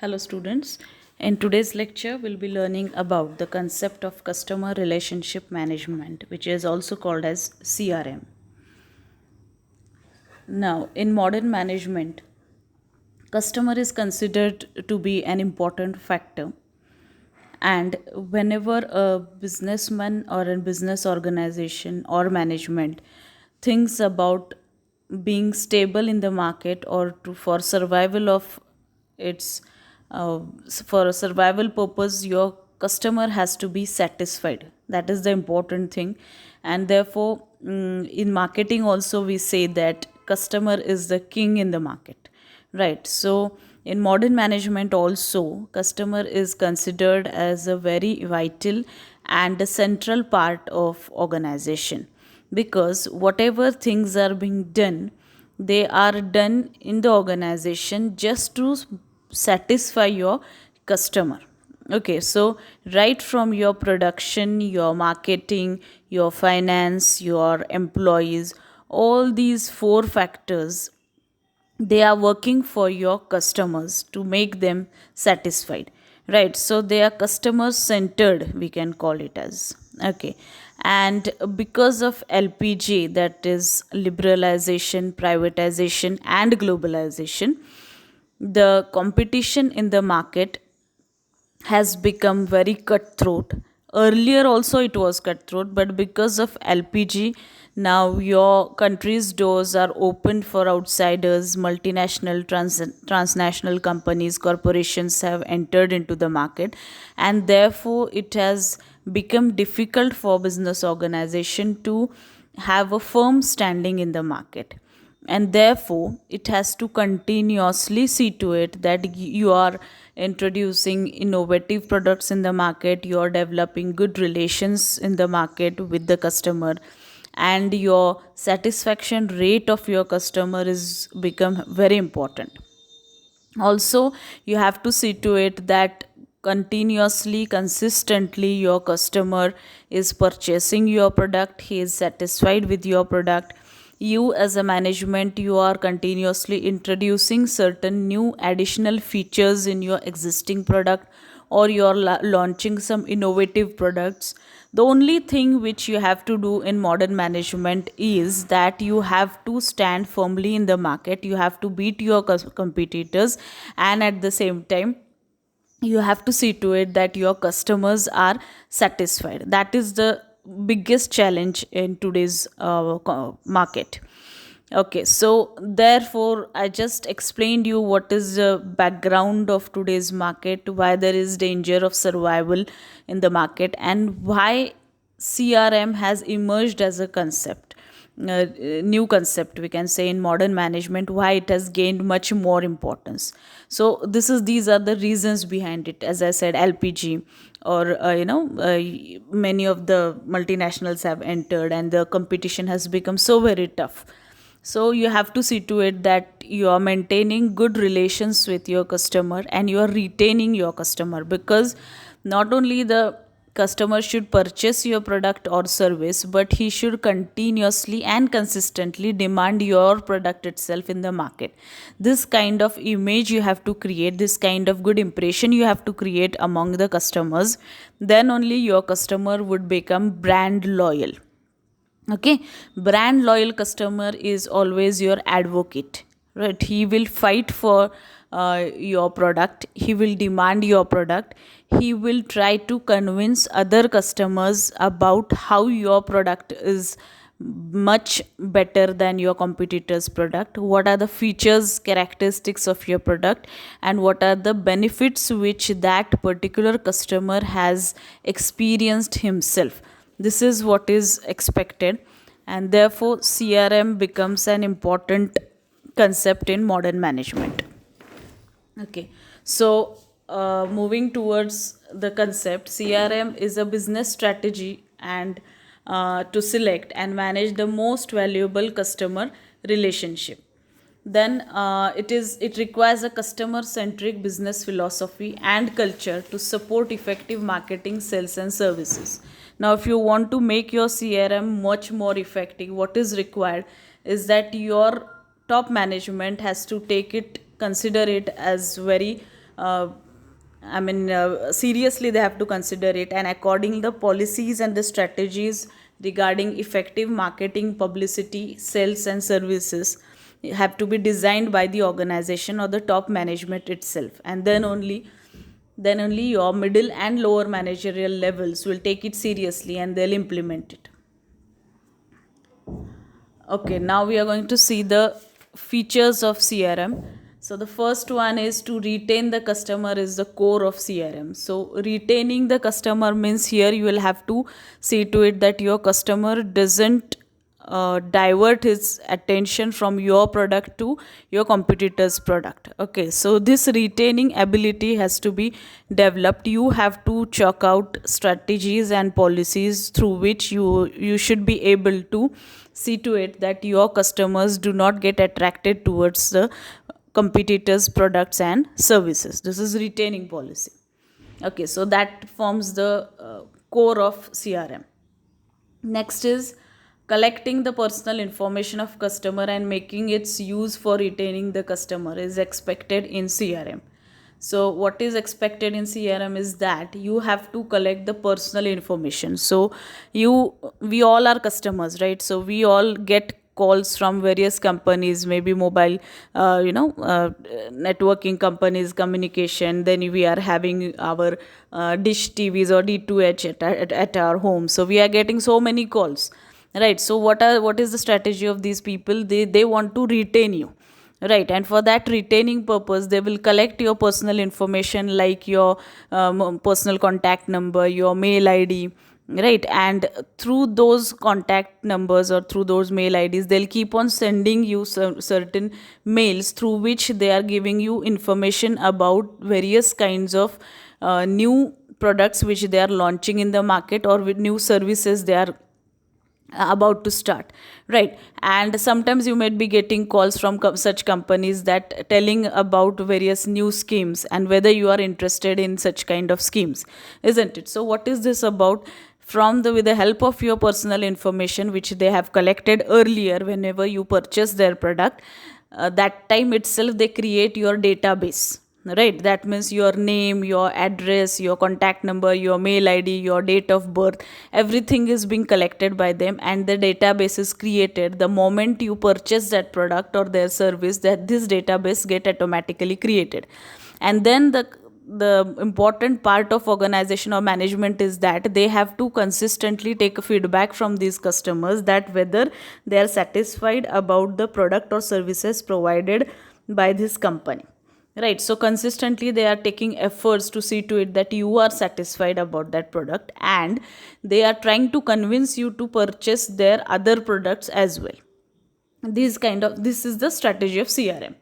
Hello students. In today's lecture we'll be learning about the concept of customer relationship management, which is also called as CRM. Now, in modern management, customer is considered to be an important factor, and whenever a businessman or a business organization or management thinks about being stable in the market or for survival of its for a survival purpose, your customer has to be satisfied. That is the important thing. And therefore, in marketing also we say that customer is the king in the market, right? So in modern management also, customer is considered as a very vital and a central part of organization, because whatever things are being done, they are done in the organization just to satisfy your customer. Okay, so right from your production, your marketing, your finance, your employees, all these four factors, they are working for your customers to make them satisfied, right? So they are customer centered, we can call it as. Okay, and because of LPG, that is liberalization, privatization and globalization, the competition in the market has become very cutthroat. Earlier also it was cutthroat, but because of LPG, now your country's doors are open for outsiders. Multinational, transnational companies, corporations have entered into the market, and therefore it has become difficult for business organization to have a firm standing in the market, and therefore it has to continuously see to it that you are introducing innovative products in the market, you are developing good relations in the market with the customer, and your satisfaction rate of your customer is become very important. Also, you have to see to it that continuously, consistently your customer is purchasing your product, he is satisfied with your product. You as a management, you are continuously introducing certain new additional features in your existing product, or you're launching some innovative products. The only thing which you have to do in modern management is that you have to stand firmly in the market, you have to beat your competitors, and at the same time you have to see to it that your customers are satisfied. That is the biggest challenge in today's market. Okay, so therefore, I just explained you what is the background of today's market, why there is danger of survival in the market, and why CRM has emerged as a concept, new concept we can say in modern management, why it has gained much more importance. So these are the reasons behind it. As I said, LPG, or many of the multinationals have entered, and the competition has become so very tough. So you have to see to it that you are maintaining good relations with your customer and you are retaining your customer, because not only the customer should purchase your product or service, but he should continuously and consistently demand your product itself in the market. This kind of image you have to create, this kind of good impression you have to create among the customers, then only your customer would become brand loyal. Okay, brand loyal customer is always your advocate, right? He will fight for your product, he will demand your product, he will try to convince other customers about how your product is much better than your competitors product, what are the features, characteristics of your product, and what are the benefits which that particular customer has experienced himself. This is what is expected, and therefore CRM becomes an important concept in modern management. Okay, so moving towards the concept, CRM is a business strategy and to select and manage the most valuable customer relationship. Then it requires a customer centric business philosophy and culture to support effective marketing, sales and services. Now if you want to make your CRM much more effective, what is required is that your top management has to take it, consider it as very uh, seriously they have to consider it, and according the policies and the strategies regarding effective marketing, publicity, sales and services have to be designed by the organization or the top management itself, and then only your middle and lower managerial levels will take it seriously and they'll implement it. Okay, now we are going to see the features of CRM. So the first one is to retain the customer is the core of CRM. So retaining the customer means here you will have to see to it that your customer doesn't divert his attention from your product to your competitor's product. Okay, so this retaining ability has to be developed. You have to chalk out strategies and policies through which you should be able to see to it that your customers do not get attracted towards the competitors products and services. This is retaining policy. Okay, so that forms the core of CRM. Next is collecting the personal information of customer and making its use for retaining the customer is expected in CRM. So what is expected in CRM is that you have to collect the personal information. So we all are customers, right? So we all get calls from various companies, maybe mobile, networking companies, communication. Then we are having our dish TVs or D2H at our home. So we are getting so many calls, right? So what is the strategy of these people? They want to retain you, right? And for that retaining purpose they will collect your personal information like your personal contact number, your mail ID, right? And through those contact numbers or through those mail IDs they'll keep on sending you certain mails through which they are giving you information about various kinds of new products which they are launching in the market, or with new services they are about to start, right? And sometimes you might be getting calls from such companies that telling about various new schemes and whether you are interested in such kind of schemes, isn't it? So what is this about? With the help of your personal information which they have collected earlier whenever you purchase their product, that time itself they create your database, right? That means your name, your address, your contact number, your mail ID, your date of birth, everything is being collected by them, and the database is created the moment you purchase that product or their service, that this database get automatically created. And then the important part of organization or management is that they have to consistently take feedback from these customers that whether they are satisfied about the product or services provided by this company, right? So consistently they are taking efforts to see to it that you are satisfied about that product, and they are trying to convince you to purchase their other products as well. This is the strategy of CRM.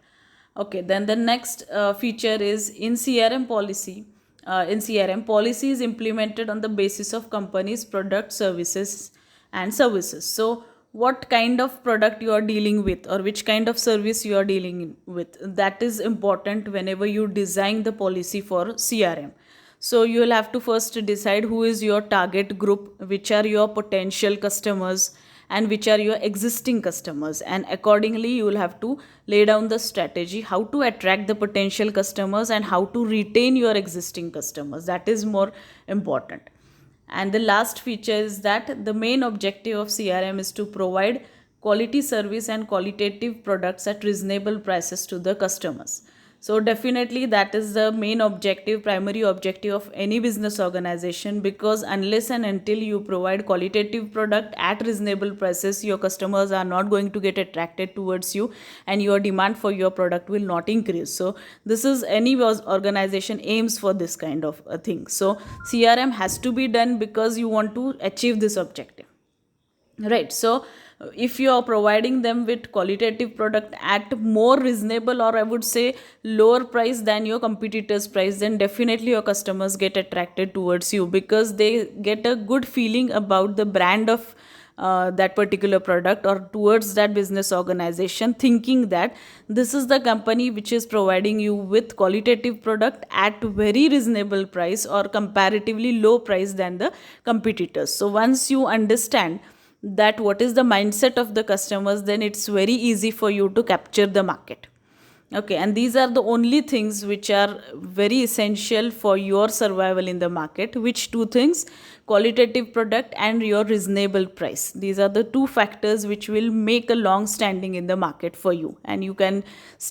Okay, then the next feature is in CRM policy. In CRM, policy is implemented on the basis of companies' product, services, and services. So, what kind of product you are dealing with, or which kind of service you are dealing with, that is important whenever you design the policy for CRM. So, you will have to first decide who is your target group, which are your potential customers, and which are your existing customers, and accordingly you will have to lay down the strategy how to attract the potential customers and how to retain your existing customers. That is more important. And the last feature is that the main objective of CRM is to provide quality service and qualitative products at reasonable prices to the customers. So definitely that is the main objective, primary objective of any business organization, because unless and until you provide qualitative product at reasonable prices, your customers are not going to get attracted towards you and your demand for your product will not increase. So this is any organization aims for this kind of a thing. So CRM has to be done because you want to achieve this objective, right? So if you are providing them with qualitative product at more reasonable, or I would say lower price than your competitors price, then definitely your customers get attracted towards you because they get a good feeling about the brand of that particular product, or towards that business organization, thinking that this is the company which is providing you with qualitative product at very reasonable price or comparatively low price than the competitors. So once you understand that what is the mindset of the customers, then it's very easy for you to capture the market, Okay, and these are the only things which are very essential for your survival in the market. Which two things? Qualitative product and your reasonable price. These are the two factors which will make a long standing in the market for you, and you can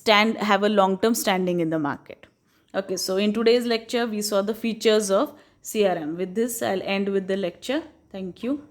have a long term standing in the market. Okay, so in today's lecture, we saw the features of CRM. With this, I'll end with the lecture. Thank you.